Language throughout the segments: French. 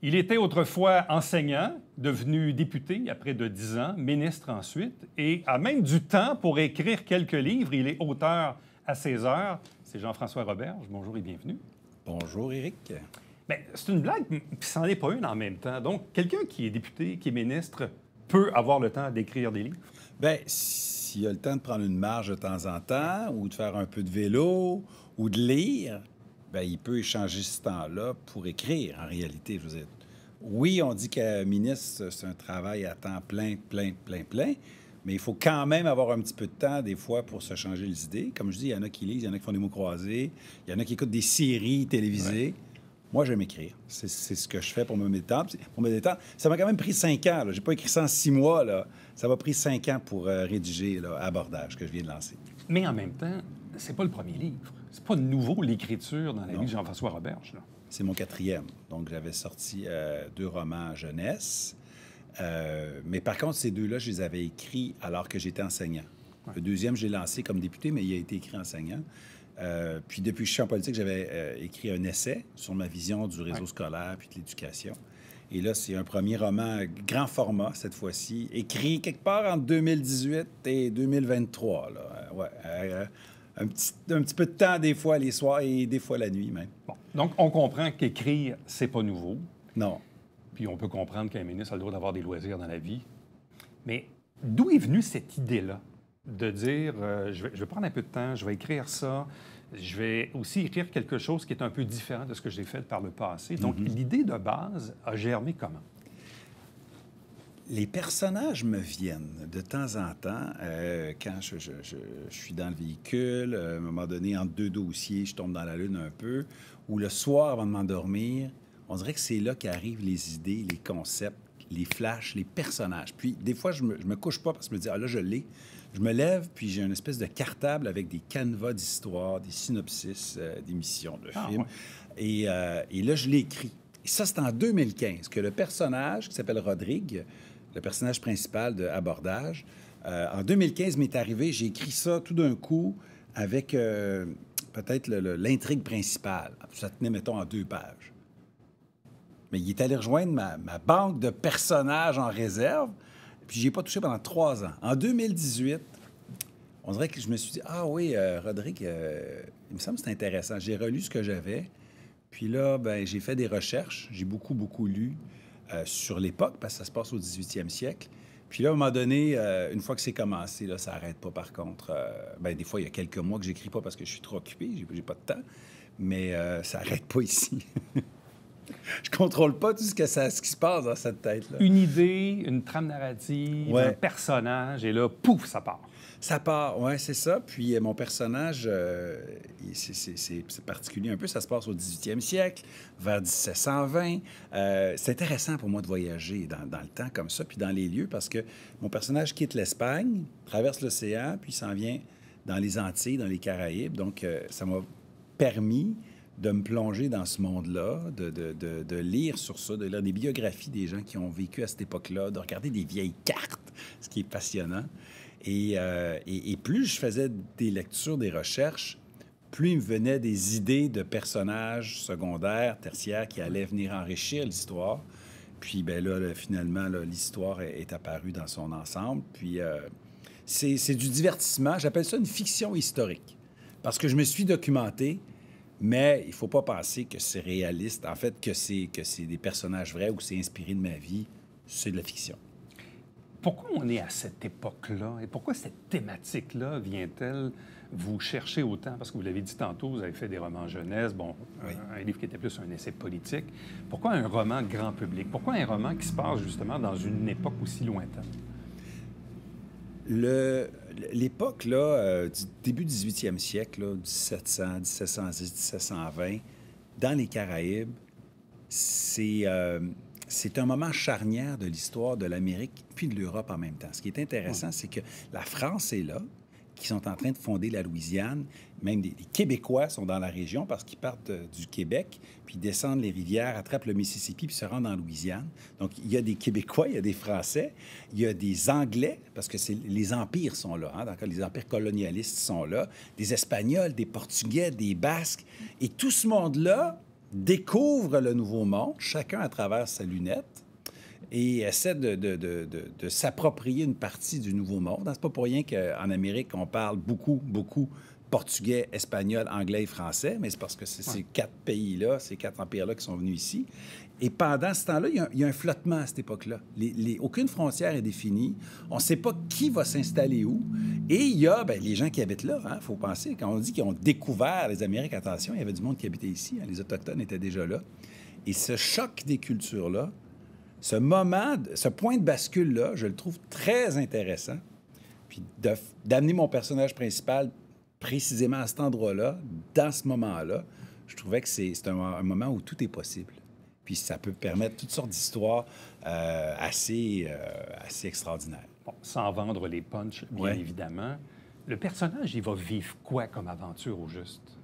Il était autrefois enseignant, devenu député il y a près de 10 ans, ministre ensuite, et a même du temps pour écrire quelques livres. Il est auteur à ses heures. C'est Jean-François Roberge. Bonjour et bienvenue. Bonjour, Éric. Bien, c'est une blague, puis c'en est pas une en même temps. Donc, quelqu'un qui est député, qui est ministre, peut avoir le temps d'écrire des livres? Bien, s'il a le temps de prendre une marche de temps en temps, ou de faire un peu de vélo, ou de lire, bien, il peut échanger ce temps-là pour écrire, en réalité. Je veux dire, oui, on dit qu'un ministre, c'est un travail à temps plein, mais il faut quand même avoir un petit peu de temps, des fois, pour se changer les idées. Comme je dis, il y en a qui lisent, il y en a qui font des mots croisés, il y en a qui écoutent des séries télévisées. Ouais. Moi, j'aime écrire. C'est ce que je fais pour me détendre. Ça m'a quand même pris 5 ans. Je n'ai pas écrit ça en 6 mois. Là. Ça m'a pris 5 ans pour rédiger Abordage, que je viens de lancer. Mais en même temps, c'est pas le premier livre. C'est pas nouveau, l'écriture dans la vie de Jean-François Roberge. C'est mon 4e. Donc, j'avais sorti 2 romans jeunesse. Mais par contre, ces 2-là, je les avais écrits alors que j'étais enseignant. Ouais. Le 2e, je l'ai lancé comme député, mais il a été écrit enseignant. Puis depuis que je suis en politique, j'avais écrit un essai sur ma vision du réseau scolaire puis de l'éducation. Et là, c'est un premier roman grand format, cette fois-ci, écrit quelque part entre 2018 et 2023. Là. Un petit peu de temps, des fois, les soirs et des fois la nuit même. Bon. Donc, on comprend qu'écrire, c'est pas nouveau. Non. Puis on peut comprendre qu'un ministre a le droit d'avoir des loisirs dans la vie. Mais d'où est venue cette idée-là? De dire, je vais prendre un peu de temps, je vais écrire ça, je vais aussi écrire quelque chose qui est un peu différent de ce que j'ai fait par le passé. Donc, l'idée de base a germé comment? Les personnages me viennent de temps en temps. Quand je suis dans le véhicule, à un moment donné, entre 2 dossiers, je tombe dans la lune un peu, ou le soir, avant de m'endormir, on dirait que c'est là qu'arrivent les idées, les concepts, les flashs, les personnages. Puis, des fois, je me couche pas parce que je me dis, ah là, je l'ai. Je me lève, puis j'ai une espèce de cartable avec des canevas d'histoire, des synopsis d'émissions, de films. Ouais. Et là, je l'ai écrit. Et ça, c'est en 2015 que le personnage, qui s'appelle Rodrigue, le personnage principal de Abordage, en 2015 m'est arrivé, j'ai écrit ça tout d'un coup avec peut-être l'intrigue principale. Ça tenait, mettons, en 2 pages. Mais il est allé rejoindre ma banque de personnages en réserve. Puis je n'y ai pas touché pendant 3 ans. En 2018, on dirait que je me suis dit, ah oui, Rodrigue, il me semble que c'est intéressant. J'ai relu ce que j'avais. Puis là, ben, j'ai fait des recherches. J'ai beaucoup lu sur l'époque, parce que ça se passe au 18e siècle. Puis là, à un moment donné, une fois que c'est commencé, là, ça n'arrête pas, par contre. Ben, des fois, il y a quelques mois que j'écris pas parce que je suis trop occupé. J'ai pas de temps. Mais ça n'arrête pas ici. Je contrôle pas tout ce qui se passe dans cette tête-là. Une idée, une trame narrative, un personnage, et là, pouf, ça part. Ça part, oui, c'est ça. Puis mon personnage, c'est particulier un peu. Ça se passe au 18e siècle, vers 1720. C'est intéressant pour moi de voyager dans le temps comme ça, puis dans les lieux, parce que mon personnage quitte l'Espagne, traverse l'océan, puis s'en vient dans les Antilles, dans les Caraïbes. Donc, ça m'a permis de me plonger dans ce monde-là, de lire sur ça, de lire des biographies des gens qui ont vécu à cette époque-là, de regarder des vieilles cartes, ce qui est passionnant. Et plus je faisais des lectures, des recherches, plus il me venait des idées de personnages secondaires, tertiaires, qui allaient venir enrichir l'histoire. Puis, bien là, finalement, là, l'histoire est apparue dans son ensemble. Puis, c'est du divertissement. J'appelle ça une fiction historique. Parce que je me suis documenté, mais il ne faut pas penser que c'est réaliste. En fait, que c'est des personnages vrais ou c'est inspiré de ma vie. C'est de la fiction. Pourquoi on est à cette époque-là? Et pourquoi cette thématique-là vient-elle vous chercher autant? Parce que vous l'avez dit tantôt, vous avez fait des romans jeunesse, un livre qui était plus un essai politique. Pourquoi un roman grand public? Pourquoi un roman qui se passe justement dans une époque aussi lointaine? L'époque, là, du début du 18e siècle, là, 1700, 1710, 1720, dans les Caraïbes, c'est un moment charnière de l'histoire de l'Amérique puis de l'Europe en même temps. Ce qui est intéressant, c'est que la France est là, qui sont en train de fonder la Louisiane. Même des Québécois sont dans la région parce qu'ils partent du Québec, puis descendent les rivières, attrapent le Mississippi, puis se rendent en Louisiane. Donc, il y a des Québécois, il y a des Français, il y a des Anglais, parce que les empires sont là, hein, donc les empires colonialistes sont là, des Espagnols, des Portugais, des Basques. Et tout ce monde-là découvrent le Nouveau Monde, chacun à travers sa lunette, et essaient de s'approprier une partie du Nouveau Monde. C'est pas pour rien qu'en Amérique, on parle beaucoup portugais, espagnol, anglais et français, mais c'est parce que c'est ces 4 pays-là, ces 4 empires-là qui sont venus ici. Et pendant ce temps-là, il y a un flottement à cette époque-là. Aucune frontière est définie. On ne sait pas qui va s'installer où. Et il y a les gens qui habitent là. Il faut penser, quand on dit qu'ils ont découvert les Amériques, attention, il y avait du monde qui habitait ici. Les Autochtones étaient déjà là. Et ce choc des cultures-là, ce moment, ce point de bascule-là, je le trouve très intéressant. Puis d'amener mon personnage principal précisément à cet endroit-là, dans ce moment-là, je trouvais que c'est un moment où tout est possible. Puis ça peut permettre toutes sortes d'histoires assez extraordinaires. Bon, sans vendre les punchs, bien évidemment. Le personnage, il va vivre quoi comme aventure au juste?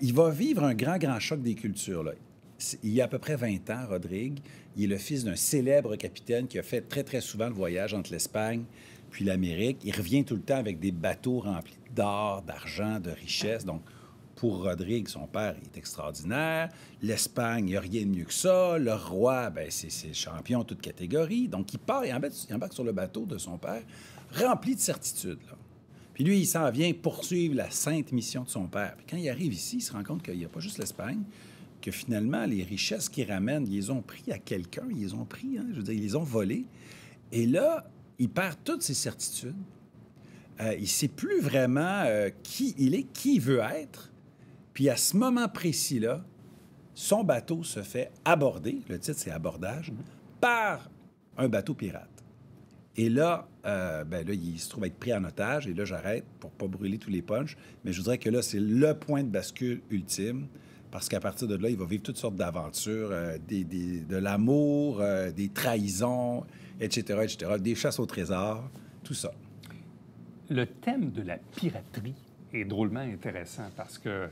Il va vivre un grand choc des cultures, là. Il y a à peu près 20 ans, Rodrigue. Il est le fils d'un célèbre capitaine qui a fait très souvent le voyage entre l'Espagne puis l'Amérique. Il revient tout le temps avec des bateaux remplis d'or, d'argent, de richesses. Donc, pour Rodrigue, son père, il est extraordinaire. L'Espagne, il n'y a rien de mieux que ça. Le roi, c'est le champion toute catégorie. Donc, il part et embarque sur le bateau de son père, rempli de certitudes, là. Puis lui, il s'en vient poursuivre la sainte mission de son père. Puis quand il arrive ici, il se rend compte qu'il n'y a pas juste l'Espagne, que finalement, les richesses qu'il ramène, ils les ont pris à quelqu'un, ils les ont pris, je veux dire, ils les ont volés. Et là, il perd toutes ses certitudes. Il ne sait plus vraiment qui il est, qui il veut être. Puis à ce moment précis-là, son bateau se fait aborder, le titre c'est Abordage, par un bateau pirate. Et là, il se trouve être pris en otage. Et là, j'arrête pour ne pas brûler tous les punchs. Mais je voudrais que là, c'est le point de bascule ultime. Parce qu'à partir de là, il va vivre toutes sortes d'aventures, de l'amour, des trahisons, etc., des chasses au trésor, tout ça. Le thème de la piraterie est drôlement intéressant parce que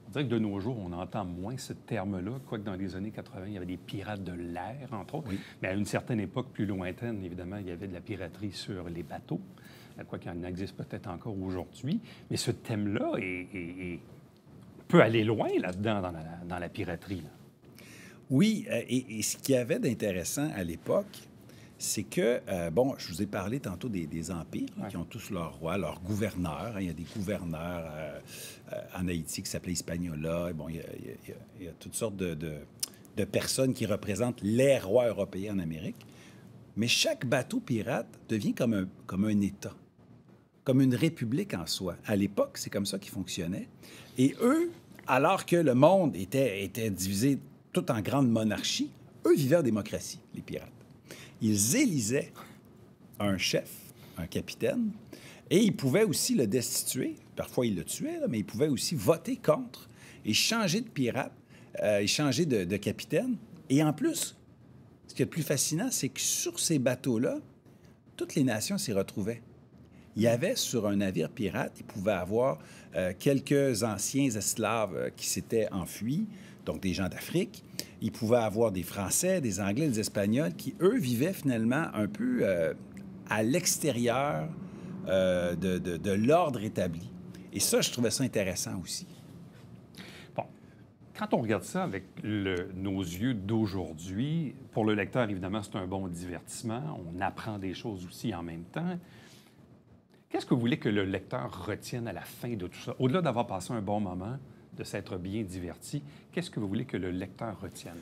on dirait que de nos jours, on entend moins ce terme-là, quoique dans les années 80, il y avait des pirates de l'air, entre autres. Oui. Mais à une certaine époque plus lointaine, évidemment, il y avait de la piraterie sur les bateaux, quoiqu'il en existe peut-être encore aujourd'hui. Mais ce thème-là peut aller loin là-dedans, dans la piraterie, là. Oui, et ce qu'il y avait d'intéressant à l'époque, c'est que, je vous ai parlé tantôt des empires qui ont tous leur roi, leur gouverneur. Il y a des gouverneurs en Haïti qui s'appelaient Hispaniola. Bon, il y a toutes sortes de personnes qui représentent les rois européens en Amérique. Mais chaque bateau pirate devient comme un État, comme une république en soi. À l'époque, c'est comme ça qu'ils fonctionnaient. Et eux, alors que le monde était divisé tout en grandes monarchies, eux vivaient en démocratie, les pirates. Ils élisaient un chef, un capitaine, et ils pouvaient aussi le destituer. Parfois, ils le tuaient, mais ils pouvaient aussi voter contre et changer de pirate, et changer de capitaine. Et en plus, ce qui est le plus fascinant, c'est que sur ces bateaux-là, toutes les nations s'y retrouvaient. Il y avait sur un navire pirate, il pouvait avoir quelques anciens esclaves qui s'étaient enfuis, donc des gens d'Afrique. Il pouvait avoir des Français, des Anglais, des Espagnols qui, eux, vivaient finalement un peu à l'extérieur de l'ordre établi. Et ça, je trouvais ça intéressant aussi. Bon, quand on regarde ça avec nos yeux d'aujourd'hui, pour le lecteur, évidemment, c'est un bon divertissement. On apprend des choses aussi en même temps. Qu'est-ce que vous voulez que le lecteur retienne à la fin de tout ça? Au-delà d'avoir passé un bon moment, de s'être bien diverti, qu'est-ce que vous voulez que le lecteur retienne?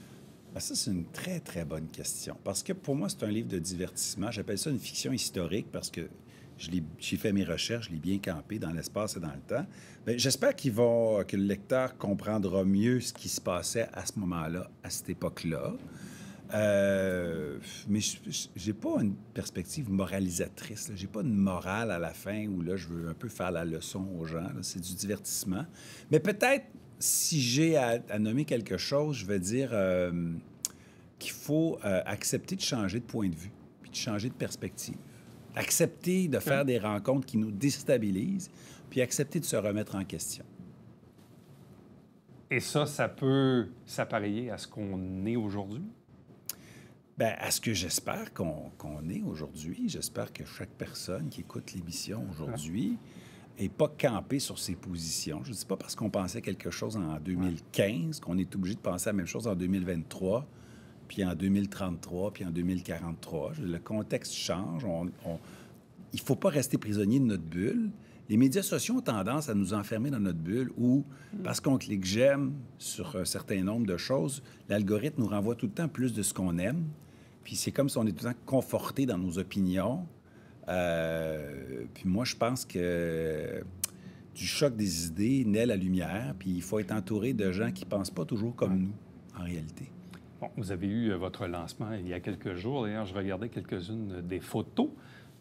Bien, ça, c'est une très bonne question. Parce que pour moi, c'est un livre de divertissement. J'appelle ça une fiction historique parce que j'ai fait mes recherches, je l'ai bien campé dans l'espace et dans le temps. Bien, j'espère que le lecteur comprendra mieux ce qui se passait à ce moment-là, à cette époque-là. Mais j'ai pas une perspective moralisatrice. J'ai pas une morale à la fin où là, je veux un peu faire la leçon aux gens. C'est du divertissement. Mais peut-être, si j'ai à nommer quelque chose, je vais dire qu'il faut accepter de changer de point de vue puis de changer de perspective. Accepter de faire des rencontres qui nous déstabilisent puis accepter de se remettre en question. Et ça peut s'appareiller à ce qu'on est aujourd'hui? Bien, à ce que j'espère qu'on est aujourd'hui. J'espère que chaque personne qui écoute l'émission aujourd'hui et pas camper sur ses positions. Je ne dis pas parce qu'on pensait quelque chose en 2015 qu'on est obligé de penser la même chose en 2023, puis en 2033, puis en 2043. Le contexte change. Il ne faut pas rester prisonnier de notre bulle. Les médias sociaux ont tendance à nous enfermer dans notre bulle où, parce qu'on clique «j'aime» sur un certain nombre de choses, l'algorithme nous renvoie tout le temps plus de ce qu'on aime. Puis c'est comme si on est tout le temps conforté dans nos opinions. Puis moi, je pense que du choc des idées naît la lumière, puis il faut être entouré de gens qui ne pensent pas toujours comme nous, en réalité. Bon, vous avez eu votre lancement il y a quelques jours. D'ailleurs, je regardais quelques-unes des photos.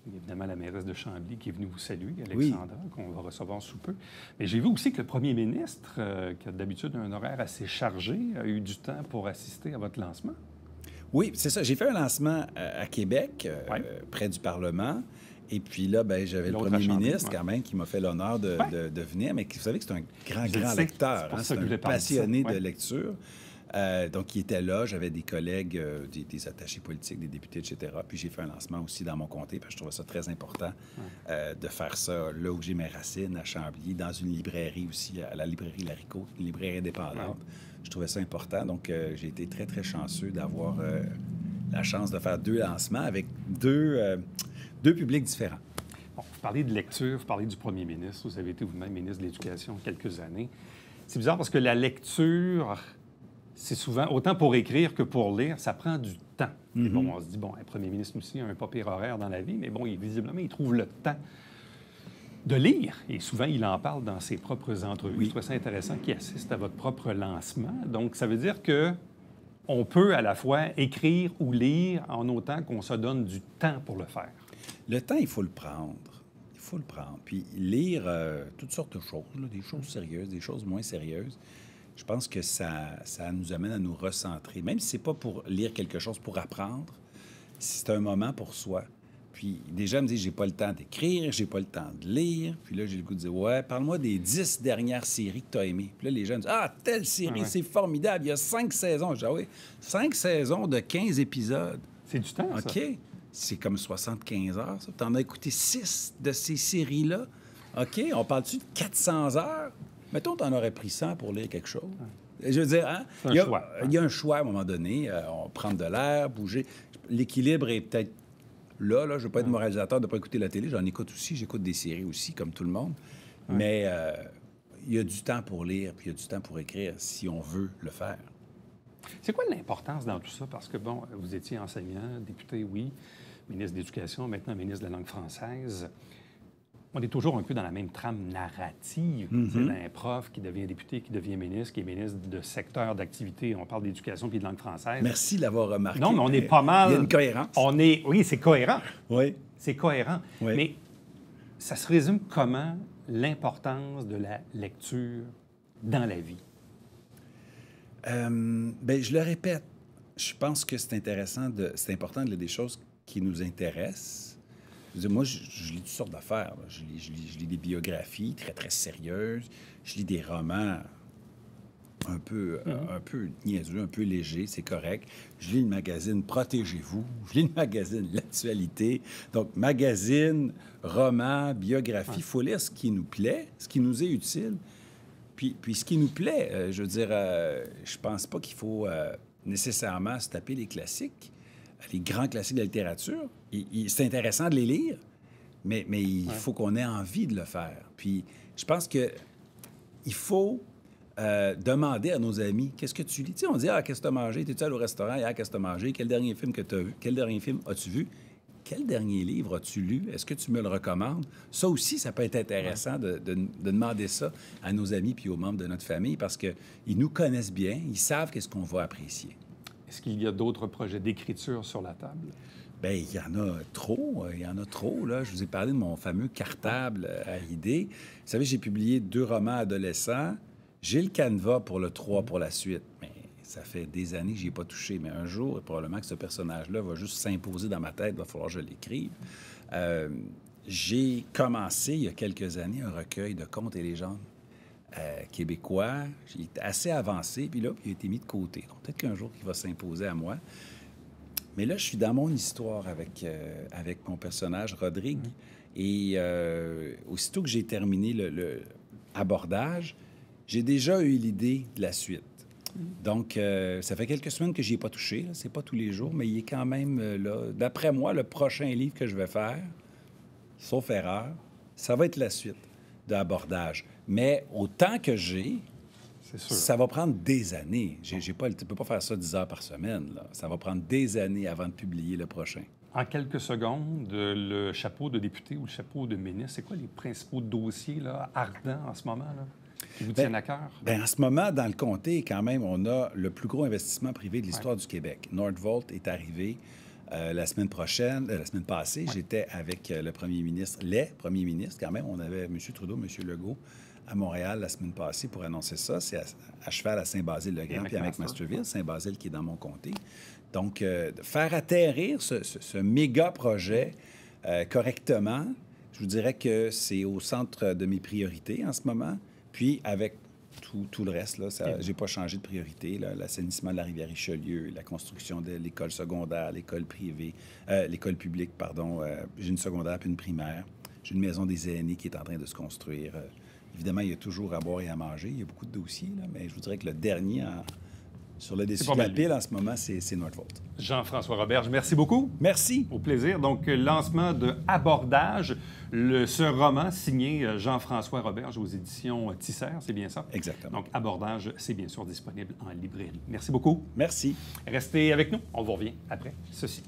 Évidemment, la mairesse de Chambly qui est venue vous saluer, Alexandra, qu'on va recevoir sous peu. Mais j'ai vu aussi que le premier ministre, qui a d'habitude un horaire assez chargé, a eu du temps pour assister à votre lancement. Oui, c'est ça. J'ai fait un lancement à Québec, près du Parlement. Et puis là, ben, j'avais le premier ministre, quand même, qui m'a fait l'honneur de venir. Mais vous savez que c'est un grand lecteur. C'est un passionné de lecture. Donc, il était là. J'avais des collègues, des attachés politiques, des députés, etc. Puis j'ai fait un lancement aussi dans mon comté, parce que je trouvais ça très important de faire ça là où j'ai mes racines, à Chambly, dans une librairie aussi, à la librairie Larico, une librairie indépendante. Je trouvais ça important. Donc, j'ai été très, très chanceux d'avoir la chance de faire 2 lancements avec deux publics différents. Bon, vous parlez de lecture, vous parlez du premier ministre. Vous avez été vous-même ministre de l'Éducation quelques années. C'est bizarre parce que la lecture, c'est souvent, autant pour écrire que pour lire, ça prend du temps. Et bon, on se dit, bon, un premier ministre aussi a un pas pire horaire dans la vie, mais bon, visiblement, il trouve le temps de lire. Et souvent, il en parle dans ses propres entrevues. Je trouve ça intéressant qu'il assiste à votre propre lancement. Donc, ça veut dire que on peut à la fois écrire ou lire en autant qu'on se donne du temps pour le faire. Le temps, il faut le prendre. Il faut le prendre. Puis lire toutes sortes de choses, là, des choses sérieuses, des choses moins sérieuses. Je pense que ça nous amène à nous recentrer. Même si c'est pas pour lire quelque chose, pour apprendre, c'est un moment pour soi. Puis des gens me disent, j'ai pas le temps d'écrire, j'ai pas le temps de lire. Puis là, j'ai le goût de dire, ouais, parle-moi des 10 dernières séries que tu as aimées. Puis là, les gens me disent, ah, telle série, c'est formidable, il y a 5 saisons. Je dis, ah oui, 5 saisons de 15 épisodes. C'est du temps, ça. OK. C'est comme 75 heures, ça. Tu en as écouté 6 de ces séries-là. OK, on parle-tu de 400 heures? Mettons, tu en aurais pris 100 pour lire quelque chose. Je veux dire, hein? Il y a un choix à un moment donné. On prend de l'air, bouger. L'équilibre est peut-être là. Je ne veux pas être moralisateur de ne pas écouter la télé. J'en écoute aussi. J'écoute des séries aussi, comme tout le monde. Mais il y a du temps pour lire, puis il y a du temps pour écrire, si on veut le faire. C'est quoi l'importance dans tout ça? Parce que, bon, vous étiez enseignant, député, oui, ministre de l'Éducation, maintenant ministre de la langue française. On est toujours un peu dans la même trame narrative. C'est un prof qui devient député, qui devient ministre, qui est ministre de secteur d'activité. On parle d'éducation puis de langue française. Merci de l'avoir remarqué. Non, mais on est pas mal... Il y a une cohérence. Oui, c'est cohérent. Oui. C'est cohérent. Oui. Mais ça se résume comment l'importance de la lecture dans la vie? Bien, je le répète. Je pense que c'est important de lire des choses qui nous intéressent. Moi, je lis toutes sortes d'affaires. Je lis des biographies très, très sérieuses. Je lis des romans un peu niaiseux, un peu légers, c'est correct. Je lis le magazine Protégez-vous. Je lis le magazine L'Actualité. Donc, magazine, roman, biographie, il faut lire ce qui nous plaît, ce qui nous est utile. Puis ce qui nous plaît, je veux dire, je pense pas qu'il faut nécessairement se taper les classiques, les grands classiques de la littérature. C'est intéressant de les lire, mais il faut qu'on ait envie de le faire. Puis je pense que il faut demander à nos amis, qu'est-ce que tu lis? Tu sais, on dit, qu'est-ce que tu as mangé? T'es-tu allé au restaurant hier? Qu'est-ce que tu as mangé? Quel dernier film que tu as vu? Quel dernier film as-tu vu? Quel dernier livre as-tu lu? Est-ce que tu me le recommandes? Ça aussi, ça peut être intéressant de demander ça à nos amis puis aux membres de notre famille parce qu'ils nous connaissent bien, ils savent qu'est-ce qu'on va apprécier. Est-ce qu'il y a d'autres projets d'écriture sur la table? Bien, il y en a trop. Il y en a trop, là. Je vous ai parlé de mon fameux cartable à idées. Vous savez, j'ai publié 2 romans adolescents. J'ai le canevas pour le 3 pour la suite, mais ça fait des années que je n'y ai pas touché. Mais un jour, probablement que ce personnage-là va juste s'imposer dans ma tête. Il va falloir que je l'écrive. J'ai commencé, il y a quelques années, un recueil de contes et légendes québécois. Il est assez avancé, puis là, il a été mis de côté. Donc, peut-être qu'un jour, il va s'imposer à moi. Mais là, je suis dans mon histoire avec mon personnage, Rodrigue, Et aussitôt que j'ai terminé le abordage, j'ai déjà eu l'idée de la suite. Donc, ça fait quelques semaines que j'y ai pas touché. C'est pas tous les jours, mais il est quand même là. D'après moi, le prochain livre que je vais faire, sauf erreur, ça va être la suite d'abordage. Mais autant que j'ai, C'est sûr. ça va prendre des années. Tu ne peux pas faire ça 10 heures par semaine. Là. Ça va prendre des années avant de publier le prochain. En quelques secondes, le chapeau de député ou le chapeau de ministre, c'est quoi les principaux dossiers là, ardents en ce moment là, qui vous tiennent à cœur? Bien, en ce moment, dans le comté, quand même, on a le plus gros investissement privé de l'histoire du Québec. Nordvolt est arrivé la semaine passée. J'étais avec le premier ministre, les premiers ministres, quand même. On avait M. Trudeau, M. Legault à Montréal la semaine passée pour annoncer ça. C'est à cheval à Saint-Basile-le-Grand, puis à McMasterville, Saint-Basile qui est dans mon comté. Donc, faire atterrir ce méga projet correctement, je vous dirais que c'est au centre de mes priorités en ce moment. Puis, avec tout le reste, là, j'ai pas changé de priorité. L'assainissement de la rivière Richelieu, la construction de l'école secondaire, l'école privée, l'école publique, pardon. J'ai une secondaire puis une primaire. J'ai une maison des aînés qui est en train de se construire. Évidemment, il y a toujours à boire et à manger. Il y a beaucoup de dossiers, là, mais je vous dirais que le dernier sur le dessus de la pile en ce moment, c'est Nordvolt. Jean-François Roberge, merci beaucoup. Merci. Au plaisir. Donc, lancement de Abordage, ce roman signé Jean-François Roberge aux éditions Tisser, c'est bien ça? Exactement. Donc, Abordage, c'est bien sûr disponible en librairie. Merci beaucoup. Merci. Restez avec nous. On vous revient après ceci.